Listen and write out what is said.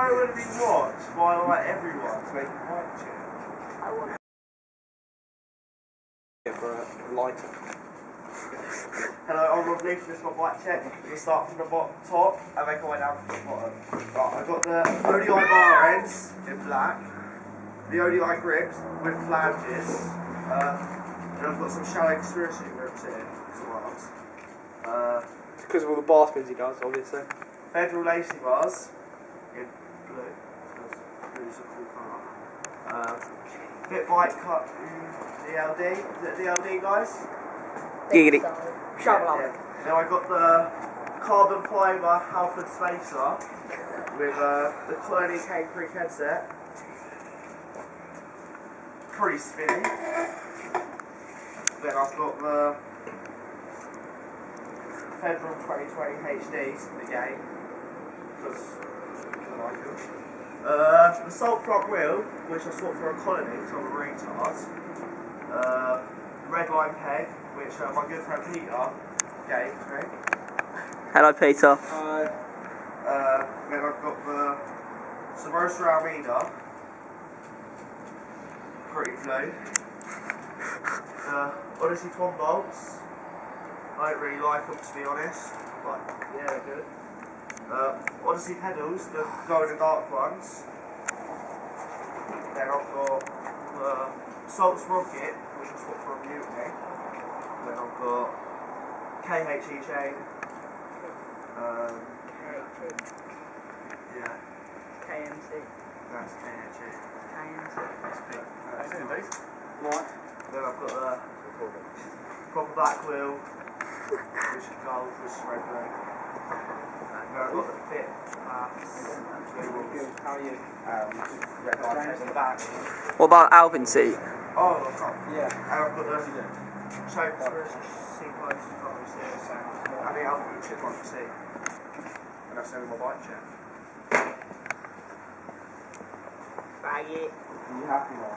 I would be watched by like everyone to make a bike check. I want for a lighter. Hello, I'm Rob Leith, this is my bike check. We'll start from the top and make our way down to the bottom. Right, I've got the ODI bar ends in black, the ODI grips with flanges, and I've got some shallow conspiracy grips here as well. It's because of all the bar spins he does, obviously. Federal lacy bars in blue, because blue's a cool colour. Fit bike cut DLD, is it DLD guys? Giggity. Yeah. Now I got the carbon fibre Halford spacer with the Crine K3 headset. Pretty spinny. Then I've got the Federal 2020 HDs again, because I like them. The Salt front wheel, which I swapped for a Colony because I'm a retard. Red line peg, which my good friend Peter gave me. Hello, Peter. Then I've got the subrosa alameda. Pretty blue. Odyssey twin bolts. I don't really like them to be honest, but yeah, they're good. Odyssey pedals, the glow in the dark ones. Then I've got the Salt's rocket, which is what for a mutiny. Then I've got KHE chain. Yeah. KMC. That's KHE. KMC. Right. Then I've got the proper back wheel, which is gold with red blue. And I've got the fit flaps. How are you? Red line on the back. What about Alvin seat? Oh, I've got. Yeah. And I've got the choke seat post, you can't really see it, so. And the Alpha chip on the seat. And that's only my bike check. Faggot. Are you happy now?